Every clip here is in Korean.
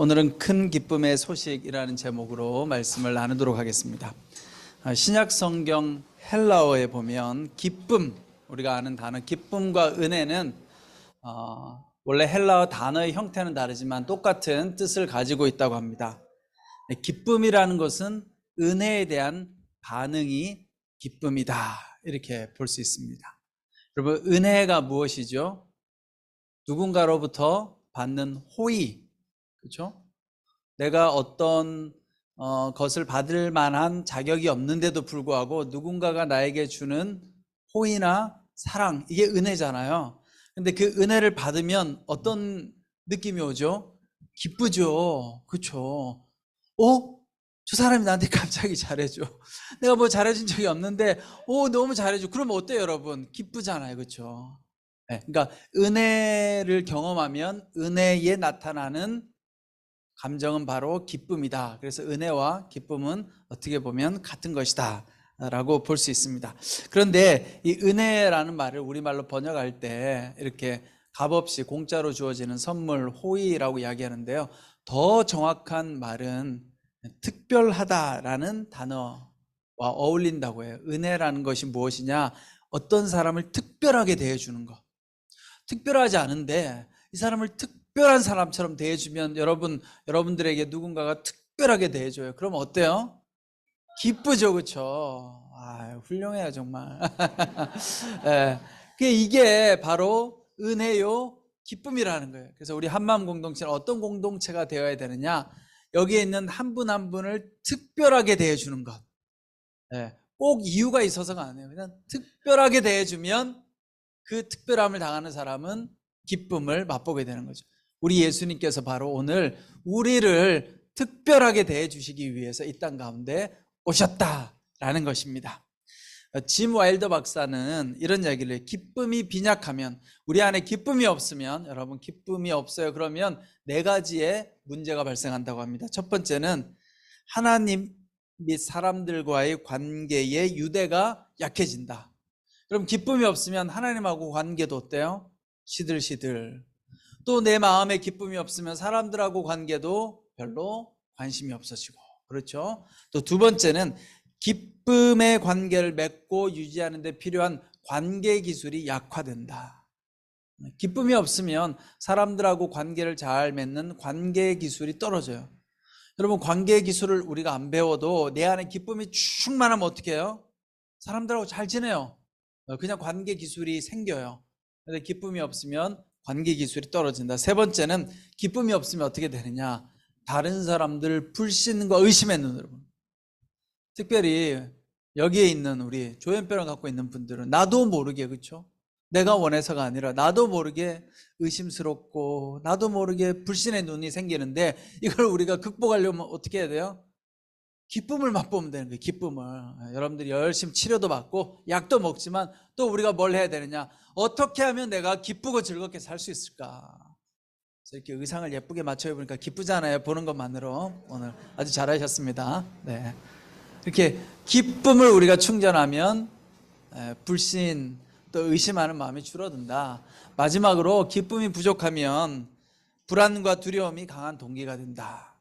오늘은 큰 기쁨의 소식이라는 제목으로 말씀을 나누도록 하겠습니다. 신약 성경 헬라어에 보면 기쁨, 우리가 아는 단어 기쁨과 은혜는 원래 헬라어 단어의 형태는 다르지만 똑같은 뜻을 가지고 있다고 합니다. 기쁨이라는 것은 은혜에 대한 반응이 기쁨이다, 이렇게 볼 수 있습니다. 여러분, 은혜가 무엇이죠? 누군가로부터 받는 호의, 그렇죠? 내가 어떤 것을 받을 만한 자격이 없는데도 불구하고 누군가가 나에게 주는 호의나 사랑, 이게 은혜잖아요. 근데 그 은혜를 받으면 어떤 느낌이 오죠? 기쁘죠. 그렇죠? 저 사람이 나한테 갑자기 잘해줘. 내가 뭐 잘해준 적이 없는데 너무 잘해줘. 그러면 어때요, 여러분? 기쁘잖아요. 그렇죠? 네, 그러니까 은혜를 경험하면 은혜에 나타나는 감정은 바로 기쁨이다. 그래서 은혜와 기쁨은 어떻게 보면 같은 것이다 라고 볼 수 있습니다. 그런데 이 은혜라는 말을 우리말로 번역할 때 이렇게 값없이 공짜로 주어지는 선물, 호의라고 이야기하는데요, 더 정확한 말은 특별하다라는 단어와 어울린다고 해요. 은혜라는 것이 무엇이냐? 어떤 사람을 특별하게 대해주는 것. 특별하지 않은데 이 사람을 특별한 사람처럼 대해주면 여러분들에게 누군가가 특별하게 대해줘요. 그럼 어때요? 기쁘죠, 그렇죠? 훌륭해요, 정말. 네, 이게 바로 은혜요, 기쁨이라는 거예요. 그래서 우리 한마음 공동체는 어떤 공동체가 되어야 되느냐? 여기에 있는 한 분 한 분을 특별하게 대해주는 것. 네, 꼭 이유가 있어서가 아니에요. 그냥 특별하게 대해주면 그 특별함을 당하는 사람은 기쁨을 맛보게 되는 거죠. 우리 예수님께서 바로 오늘 우리를 특별하게 대해주시기 위해서 이 땅 가운데 오셨다라는 것입니다. 짐 와일더 박사는 이런 이야기를 해요. 기쁨이 빈약하면, 우리 안에 기쁨이 없으면, 여러분 기쁨이 없어요 그러면 네 가지의 문제가 발생한다고 합니다. 첫 번째는 하나님 및 사람들과의 관계의 유대가 약해진다. 그럼 기쁨이 없으면 하나님하고 관계도 어때요? 시들시들. 또 내 마음에 기쁨이 없으면 사람들하고 관계도 별로 관심이 없어지고, 그렇죠? 또 두 번째는 기쁨의 관계를 맺고 유지하는 데 필요한 관계 기술이 약화된다. 기쁨이 없으면 사람들하고 관계를 잘 맺는 관계 기술이 떨어져요. 여러분, 관계 기술을 우리가 안 배워도 내 안에 기쁨이 충만하면 어떻게 해요? 사람들하고 잘 지내요. 그냥 관계 기술이 생겨요. 근데 기쁨이 없으면 관계 기술이 떨어진다. 세 번째는 기쁨이 없으면 어떻게 되느냐? 다른 사람들 불신과 의심의 눈으로. 특별히 여기에 있는 우리 조현병을 갖고 있는 분들은 나도 모르게, 그렇죠? 내가 원해서가 아니라 나도 모르게 의심스럽고 나도 모르게 불신의 눈이 생기는데, 이걸 우리가 극복하려면 어떻게 해야 돼요? 기쁨을 맛보면 되는 거예요. 기쁨을. 여러분들이 열심히 치료도 받고 약도 먹지만 또 우리가 뭘 해야 되느냐? 어떻게 하면 내가 기쁘고 즐겁게 살 수 있을까? 그래서 이렇게 의상을 예쁘게 맞춰 입으니까 기쁘잖아요. 보는 것만으로. 오늘 아주 잘하셨습니다. 네. 이렇게 기쁨을 우리가 충전하면 불신 또 의심하는 마음이 줄어든다. 마지막으로 기쁨이 부족하면 불안과 두려움이 강한 동기가 된다.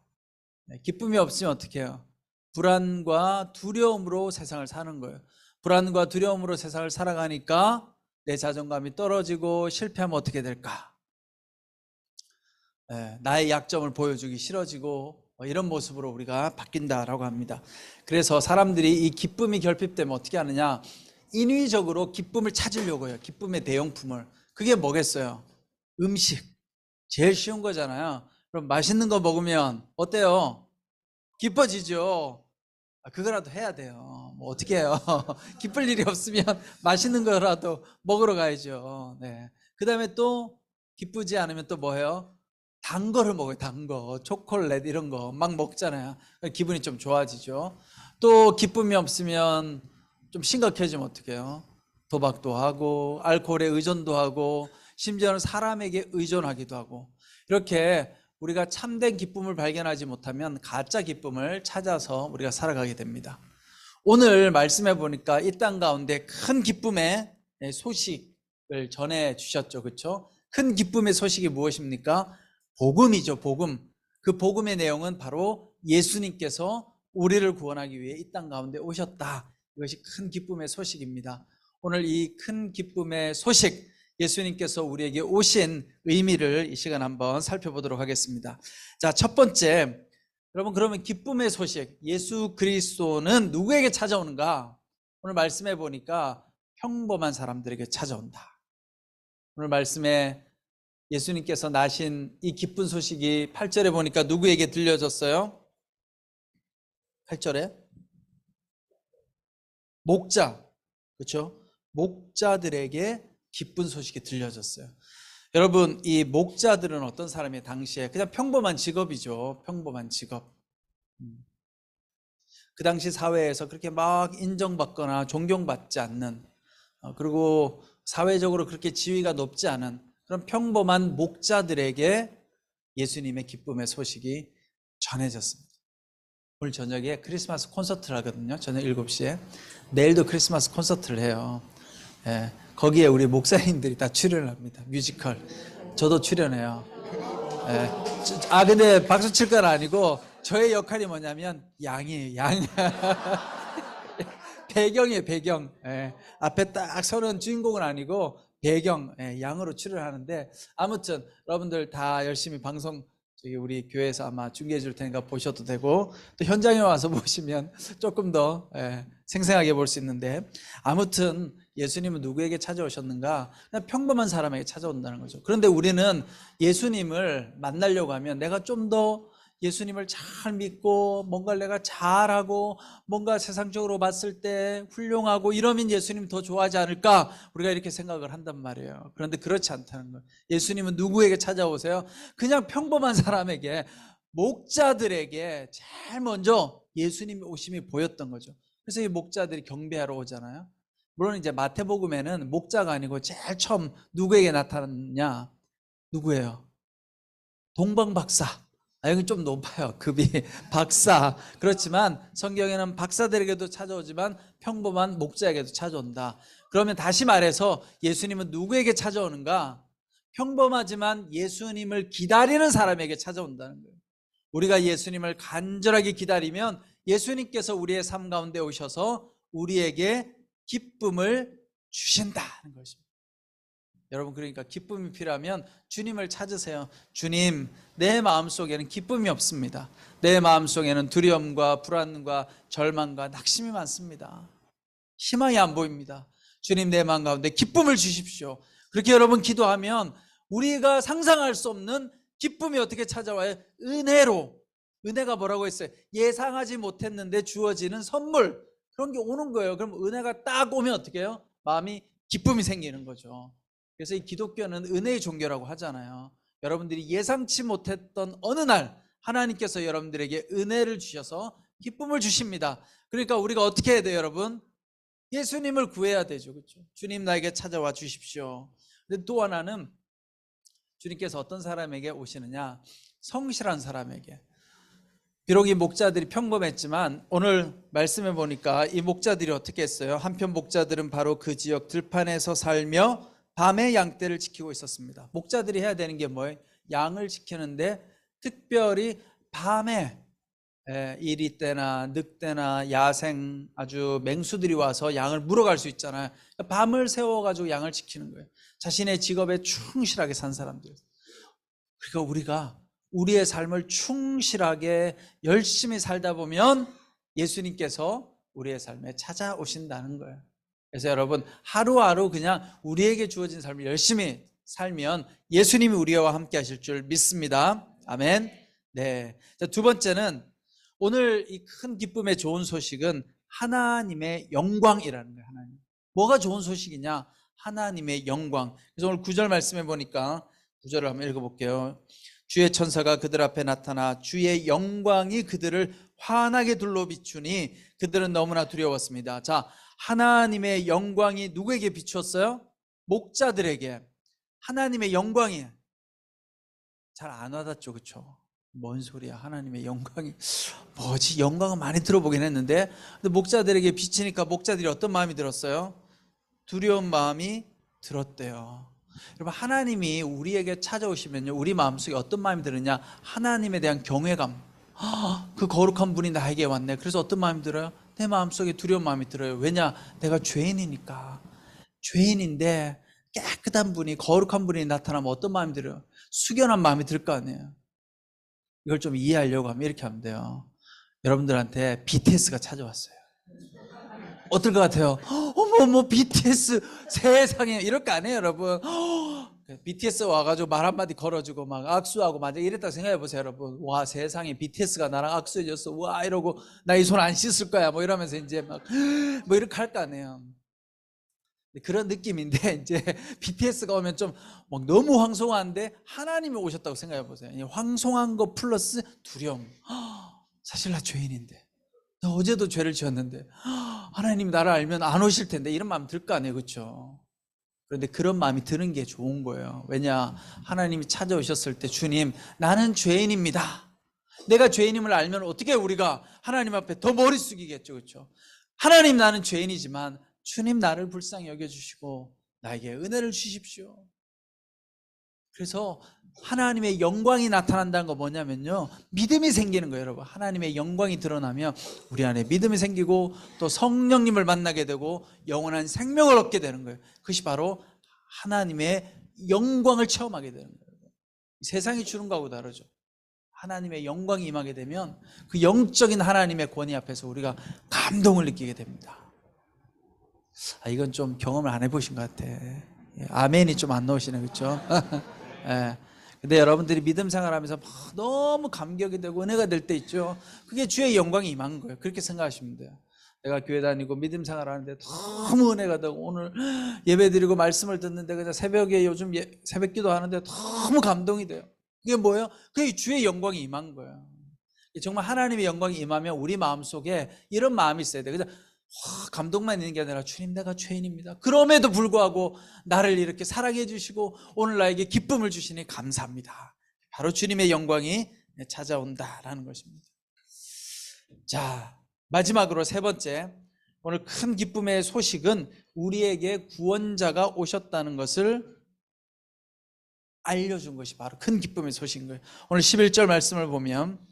기쁨이 없으면 어떻게 해요? 불안과 두려움으로 세상을 사는 거예요. 불안과 두려움으로 세상을 살아가니까 내 자존감이 떨어지고 실패하면 어떻게 될까? 나의 약점을 보여주기 싫어지고 이런 모습으로 우리가 바뀐다라고 합니다. 그래서 사람들이 이 기쁨이 결핍되면 어떻게 하느냐? 인위적으로 기쁨을 찾으려고 해요. 기쁨의 대용품을. 그게 뭐겠어요? 음식. 제일 쉬운 거잖아요. 그럼 맛있는 거 먹으면 어때요? 기뻐지죠. 그거라도 해야 돼요. 뭐 어떻게 해요? 기쁠 일이 없으면 맛있는 거라도 먹으러 가야죠. 네. 그 다음에 또 기쁘지 않으면 또 뭐예요? 단 거를 먹어요. 단 거, 초콜릿 이런 거 막 먹잖아요. 기분이 좀 좋아지죠. 또 기쁨이 없으면 좀 심각해지면 어떡해요? 도박도 하고 알코올에 의존도 하고 심지어는 사람에게 의존하기도 하고, 이렇게 우리가 참된 기쁨을 발견하지 못하면 가짜 기쁨을 찾아서 우리가 살아가게 됩니다. 오늘 말씀해 보니까 이 땅 가운데 큰 기쁨의 소식을 전해 주셨죠. 그렇죠? 큰 기쁨의 소식이 무엇입니까? 복음이죠. 복음. 그 복음의 내용은 바로 예수님께서 우리를 구원하기 위해 이 땅 가운데 오셨다. 이것이 큰 기쁨의 소식입니다. 오늘 이 큰 기쁨의 소식, 예수님께서 우리에게 오신 의미를 이 시간 한번 살펴보도록 하겠습니다. 자, 첫 번째, 여러분, 그러면 기쁨의 소식, 예수 그리스도는 누구에게 찾아오는가? 오늘 말씀해 보니까 평범한 사람들에게 찾아온다. 오늘 말씀에 예수님께서 나신 이 기쁜 소식이 8절에 보니까 누구에게 들려졌어요? 8절에 목자, 그렇죠? 목자들에게 기쁜 소식이 들려졌어요. 여러분, 이 목자들은 어떤 사람이에요? 당시에 그냥 평범한 직업이죠. 평범한 직업. 그 당시 사회에서 그렇게 막 인정받거나 존경받지 않는, 그리고 사회적으로 그렇게 지위가 높지 않은 그런 평범한 목자들에게 예수님의 기쁨의 소식이 전해졌습니다. 오늘 저녁에 크리스마스 콘서트를 하거든요. 저녁 7시에. 내일도 크리스마스 콘서트를 해요. 예, 거기에 우리 목사님들이 다 출연을 합니다. 뮤지컬. 저도 출연해요. 예. 근데 박수 칠 건 아니고 저의 역할이 뭐냐면 양이에요. 양. 배경이에요. 배경. 예. 앞에 딱 서는 주인공은 아니고 배경, 양으로 출연하는데, 아무튼 여러분들 다 열심히 방송 저기 우리 교회에서 아마 중계해 줄 테니까 보셔도 되고, 또 현장에 와서 보시면 조금 더 생생하게 볼 수 있는데, 아무튼 예수님은 누구에게 찾아오셨는가? 그냥 평범한 사람에게 찾아온다는 거죠. 그런데 우리는 예수님을 만나려고 하면 내가 좀 더 예수님을 잘 믿고 뭔가를 내가 잘하고 뭔가 세상적으로 봤을 때 훌륭하고 이러면 예수님 더 좋아하지 않을까, 우리가 이렇게 생각을 한단 말이에요. 그런데 그렇지 않다는 거예요. 예수님은 누구에게 찾아오세요? 그냥 평범한 사람에게, 목자들에게 제일 먼저 예수님이 오심이 보였던 거죠. 그래서 이 목자들이 경배하러 오잖아요. 물론 이제 마태복음에는 목자가 아니고 제일 처음 누구에게 나타났냐? 누구예요? 동방박사. 여기 좀 높아요, 급이. 박사. 그렇지만 성경에는 박사들에게도 찾아오지만 평범한 목자에게도 찾아온다. 그러면 다시 말해서 예수님은 누구에게 찾아오는가? 평범하지만 예수님을 기다리는 사람에게 찾아온다는 거예요. 우리가 예수님을 간절하게 기다리면 예수님께서 우리의 삶 가운데 오셔서 우리에게 기쁨을 주신다는 것입니다. 여러분, 그러니까 기쁨이 필요하면 주님을 찾으세요. 주님, 내 마음속에는 기쁨이 없습니다. 내 마음속에는 두려움과 불안과 절망과 낙심이 많습니다. 희망이 안 보입니다. 주님, 내 마음 가운데 기쁨을 주십시오. 그렇게 여러분 기도하면 우리가 상상할 수 없는 기쁨이 어떻게 찾아와요? 은혜로. 은혜가 뭐라고 했어요? 예상하지 못했는데 주어지는 선물, 그런 게 오는 거예요. 그럼 은혜가 딱 오면 어떻게 해요? 마음이 기쁨이 생기는 거죠. 그래서 이 기독교는 은혜의 종교라고 하잖아요. 여러분들이 예상치 못했던 어느 날 하나님께서 여러분들에게 은혜를 주셔서 기쁨을 주십니다. 그러니까 우리가 어떻게 해야 돼요, 여러분? 예수님을 구해야 되죠. 그렇죠? 주님, 나에게 찾아와 주십시오. 근데 또 하나는 주님께서 어떤 사람에게 오시느냐? 성실한 사람에게. 비록 이 목자들이 평범했지만 오늘 말씀해 보니까 이 목자들이 어떻게 했어요? 한편 목자들은 바로 그 지역 들판에서 살며 밤에 양떼를 지키고 있었습니다. 목자들이 해야 되는 게 뭐예요? 양을 지키는데 특별히 밤에, 이리 때나 늑대나 야생 아주 맹수들이 와서 양을 물어갈 수 있잖아요. 밤을 새워가지고 양을 지키는 거예요. 자신의 직업에 충실하게 산 사람들. 그러니까 우리가 우리의 삶을 충실하게 열심히 살다 보면 예수님께서 우리의 삶에 찾아오신다는 거예요. 그래서 여러분, 하루하루 그냥 우리에게 주어진 삶을 열심히 살면 예수님이 우리와 함께 하실 줄 믿습니다. 아멘. 네. 자, 두 번째는 오늘 이 큰 기쁨의 좋은 소식은 하나님의 영광이라는 거예요. 하나님. 뭐가 좋은 소식이냐? 하나님의 영광. 그래서 오늘 9절 말씀해 보니까 9절을 한번 읽어볼게요. 주의 천사가 그들 앞에 나타나 주의 영광이 그들을 환하게 둘러 비추니 그들은 너무나 두려웠습니다. 자, 하나님의 영광이 누구에게 비추었어요? 목자들에게. 하나님의 영광이 잘 안 와닿죠, 그렇죠? 뭔 소리야, 하나님의 영광이 뭐지? 영광은 많이 들어보긴 했는데, 근데 목자들에게 비치니까 목자들이 어떤 마음이 들었어요? 두려운 마음이 들었대요. 여러분, 하나님이 우리에게 찾아오시면요, 우리 마음속에 어떤 마음이 드느냐? 하나님에 대한 경외감. 그 거룩한 분이 나에게 왔네. 그래서 어떤 마음이 들어요? 내 마음속에 두려운 마음이 들어요. 왜냐? 내가 죄인이니까. 죄인인데 깨끗한 분이, 거룩한 분이 나타나면 어떤 마음이 들어요? 숙연한 마음이 들 거 아니에요. 이걸 좀 이해하려고 하면 이렇게 하면 돼요. 여러분들한테 BTS가 찾아왔어요. 어떨 것 같아요? 어머 BTS 세상에, 이럴 거 아니에요 여러분. BTS 와가지고 말 한마디 걸어주고 막 악수하고 만약 이랬다고 생각해 보세요 여러분. 와, 세상에 BTS가 나랑 악수해줬어, 와 이러고 나 이 손 안 씻을 거야 뭐 이러면서 이제 막 뭐 이렇게 할 거 아니에요. 그런 느낌인데, 이제 BTS가 오면 좀 막 너무 황송한데 하나님이 오셨다고 생각해 보세요. 황송한 거 플러스 두려움. 사실 나 죄인인데, 나 어제도 죄를 지었는데 하나님이 나를 알면 안 오실 텐데, 이런 마음 들 거 아니에요, 그렇죠? 그런데 그런 마음이 드는 게 좋은 거예요. 왜냐? 하나님이 찾아오셨을 때, 주님 나는 죄인입니다, 내가 죄인임을 알면 어떻게 우리가 하나님 앞에 더 머리 숙이겠죠, 그렇죠? 하나님 나는 죄인이지만 주님 나를 불쌍히 여겨주시고 나에게 은혜를 주십시오. 그래서 하나님의 영광이 나타난다는 거 뭐냐면요, 믿음이 생기는 거예요 여러분. 하나님의 영광이 드러나면 우리 안에 믿음이 생기고 또 성령님을 만나게 되고 영원한 생명을 얻게 되는 거예요. 그것이 바로 하나님의 영광을 체험하게 되는 거예요. 세상이 주는 거하고 다르죠. 하나님의 영광이 임하게 되면 그 영적인 하나님의 권위 앞에서 우리가 감동을 느끼게 됩니다. 이건 좀 경험을 안 해보신 것 같아. 아멘이 좀 안 나오시네, 그렇죠? 예. 근데 여러분들이 믿음 생활하면서 막 너무 감격이 되고 은혜가 될 때 있죠. 그게 주의 영광이 임한 거예요. 그렇게 생각하시면 돼요. 내가 교회 다니고 믿음 생활하는데 너무 은혜가 되고, 오늘 예배 드리고 말씀을 듣는데 그냥 새벽에 요즘 새벽 기도 하는데 너무 감동이 돼요. 그게 뭐예요? 그게 주의 영광이 임한 거예요. 정말 하나님의 영광이 임하면 우리 마음속에 이런 마음이 있어야 돼요. 그냥 감동만 있는 게 아니라, 주님 내가 죄인입니다, 그럼에도 불구하고 나를 이렇게 사랑해 주시고 오늘 나에게 기쁨을 주시니 감사합니다. 바로 주님의 영광이 찾아온다라는 것입니다. 자, 마지막으로 세 번째, 오늘 큰 기쁨의 소식은 우리에게 구원자가 오셨다는 것을 알려준 것이 바로 큰 기쁨의 소식인 거예요. 오늘 11절 말씀을 보면,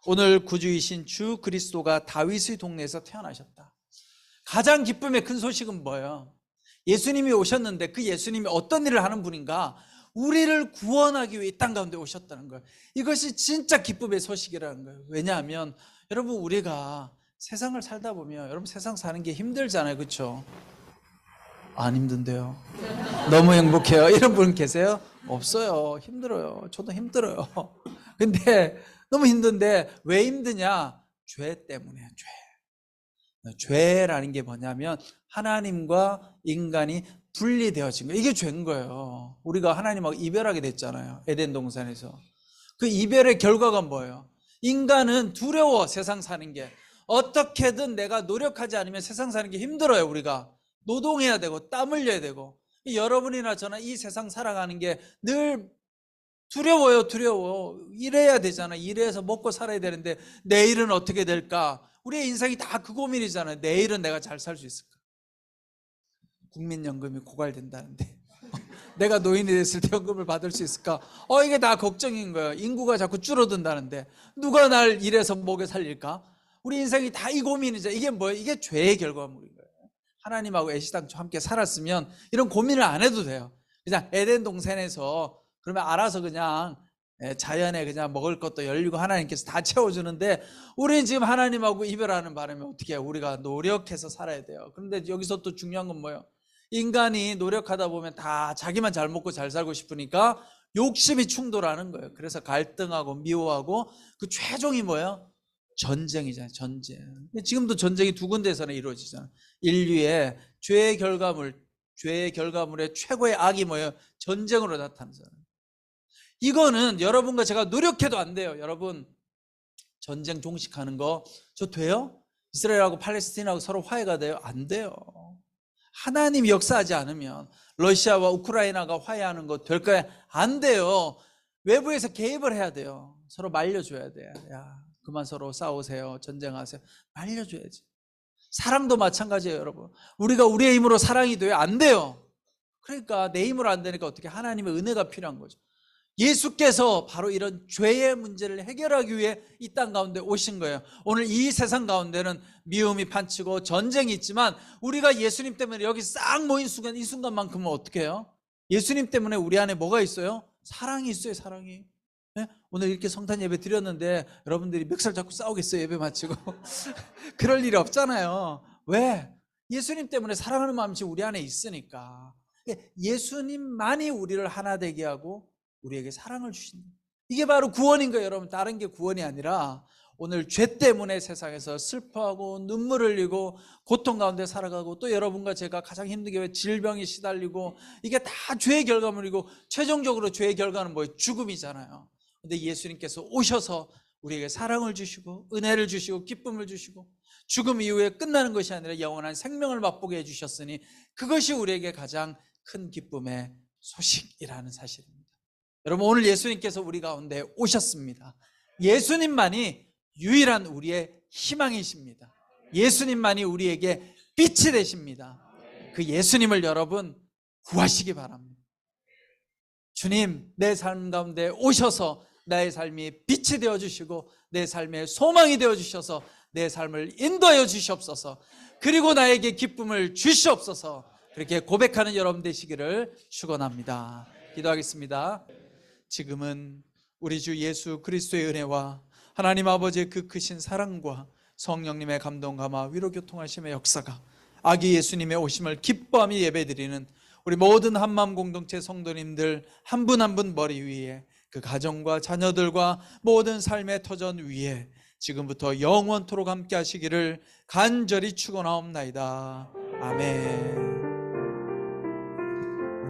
오늘 구주이신 주 그리스도가 다윗의 동네에서 태어나셨다. 가장 기쁨의 큰 소식은 뭐예요? 예수님이 오셨는데 그 예수님이 어떤 일을 하는 분인가? 우리를 구원하기 위해 이 땅 가운데 오셨다는 거예요. 이것이 진짜 기쁨의 소식이라는 거예요. 왜냐하면 여러분, 우리가 세상을 살다 보면, 여러분 세상 사는 게 힘들잖아요, 그렇죠? 안 힘든데요? 너무 행복해요, 이런 분 계세요? 없어요. 힘들어요. 저도 힘들어요. 근데 너무 힘든데 왜 힘드냐? 죄 때문에. 죄라는 게 뭐냐면 하나님과 인간이 분리되어진 거예요. 이게 죄인 거예요. 우리가 하나님하고 이별하게 됐잖아요, 에덴 동산에서. 그 이별의 결과가 뭐예요? 인간은 두려워, 세상 사는 게. 어떻게든 내가 노력하지 않으면 세상 사는 게 힘들어요. 우리가 노동해야 되고 땀 흘려야 되고. 여러분이나 저나 이 세상 살아가는 게 늘 두려워요. 일해야 되잖아. 일해서 먹고 살아야 되는데 내일은 어떻게 될까? 우리의 인생이 다 그 고민이잖아요. 내일은 내가 잘 살 수 있을까? 국민연금이 고갈된다는데 내가 노인이 됐을 때 연금을 받을 수 있을까? 이게 다 걱정인 거예요. 인구가 자꾸 줄어든다는데 누가 날 일해서 먹여 살릴까? 우리 인생이 다 이 고민이죠. 이게 뭐예요? 이게 죄의 결과물인 거예요. 하나님하고 애시당초 함께 살았으면 이런 고민을 안 해도 돼요. 그냥 에덴 동산에서 그러면 알아서 그냥 자연에 그냥 먹을 것도 열리고 하나님께서 다 채워주는데, 우리는 지금 하나님하고 이별하는 바람에 어떻게 해요? 우리가 노력해서 살아야 돼요. 그런데 여기서 또 중요한 건 뭐예요? 인간이 노력하다 보면 다 자기만 잘 먹고 잘 살고 싶으니까 욕심이 충돌하는 거예요. 그래서 갈등하고 미워하고, 그 최종이 뭐예요? 전쟁이잖아요. 전쟁. 지금도 전쟁이 두 군데에서는 이루어지잖아요. 인류의 죄의 결과물의 최고의 악이 뭐예요? 전쟁으로 나타나잖아요. 이거는 여러분과 제가 노력해도 안 돼요. 여러분, 전쟁 종식하는 거 저 돼요? 이스라엘하고 팔레스틴하고 서로 화해가 돼요? 안 돼요. 하나님이 역사하지 않으면 러시아와 우크라이나가 화해하는 거 될까요? 안 돼요. 외부에서 개입을 해야 돼요. 서로 말려줘야 돼요. 야, 그만 서로 싸우세요, 전쟁하세요. 말려줘야지. 사랑도 마찬가지예요, 여러분. 우리가 우리의 힘으로 사랑이 돼요? 안 돼요. 그러니까 내 힘으로 안 되니까 어떻게 하나님의 은혜가 필요한 거죠. 예수께서 바로 이런 죄의 문제를 해결하기 위해 이 땅 가운데 오신 거예요. 오늘 이 세상 가운데는 미움이 판치고 전쟁이 있지만 우리가 예수님 때문에 여기 싹 모인 순간, 이 순간만큼은 어떻게 해요? 예수님 때문에 우리 안에 뭐가 있어요? 사랑이 있어요. 사랑이. 네? 오늘 이렇게 성탄 예배 드렸는데 여러분들이 멱살 잡고 싸우겠어요? 예배 마치고. 그럴 일이 없잖아요. 왜? 예수님 때문에 사랑하는 마음이 우리 안에 있으니까. 예수님만이 우리를 하나 되게 하고 우리에게 사랑을 주신다. 이게 바로 구원인 거예요, 여러분. 다른 게 구원이 아니라 오늘 죄 때문에 세상에서 슬퍼하고 눈물 흘리고 고통 가운데 살아가고, 또 여러분과 제가 가장 힘든 게 질병이 시달리고, 이게 다 죄의 결과물이고, 최종적으로 죄의 결과는 뭐예요? 죽음이잖아요. 근데 예수님께서 오셔서 우리에게 사랑을 주시고 은혜를 주시고 기쁨을 주시고, 죽음 이후에 끝나는 것이 아니라 영원한 생명을 맛보게 해주셨으니 그것이 우리에게 가장 큰 기쁨의 소식이라는 사실입니다. 여러분, 오늘 예수님께서 우리 가운데 오셨습니다. 예수님만이 유일한 우리의 희망이십니다. 예수님만이 우리에게 빛이 되십니다. 그 예수님을 여러분 구하시기 바랍니다. 주님, 내 삶 가운데 오셔서 나의 삶이 빛이 되어주시고 내 삶의 소망이 되어주셔서 내 삶을 인도하여 주시옵소서. 그리고 나에게 기쁨을 주시옵소서. 그렇게 고백하는 여러분 되시기를 축원합니다. 기도하겠습니다. 지금은 우리 주 예수 그리스도의 은혜와 하나님 아버지의 그 크신 사랑과 성령님의 감동 감화 위로 교통하심의 역사가 아기 예수님의 오심을 기뻐하며 예배드리는 우리 모든 한마음 공동체 성도님들 한 분 한 분 머리 위에, 그 가정과 자녀들과 모든 삶의 터전 위에 지금부터 영원토록 함께 하시기를 간절히 축원하옵나이다. 아멘.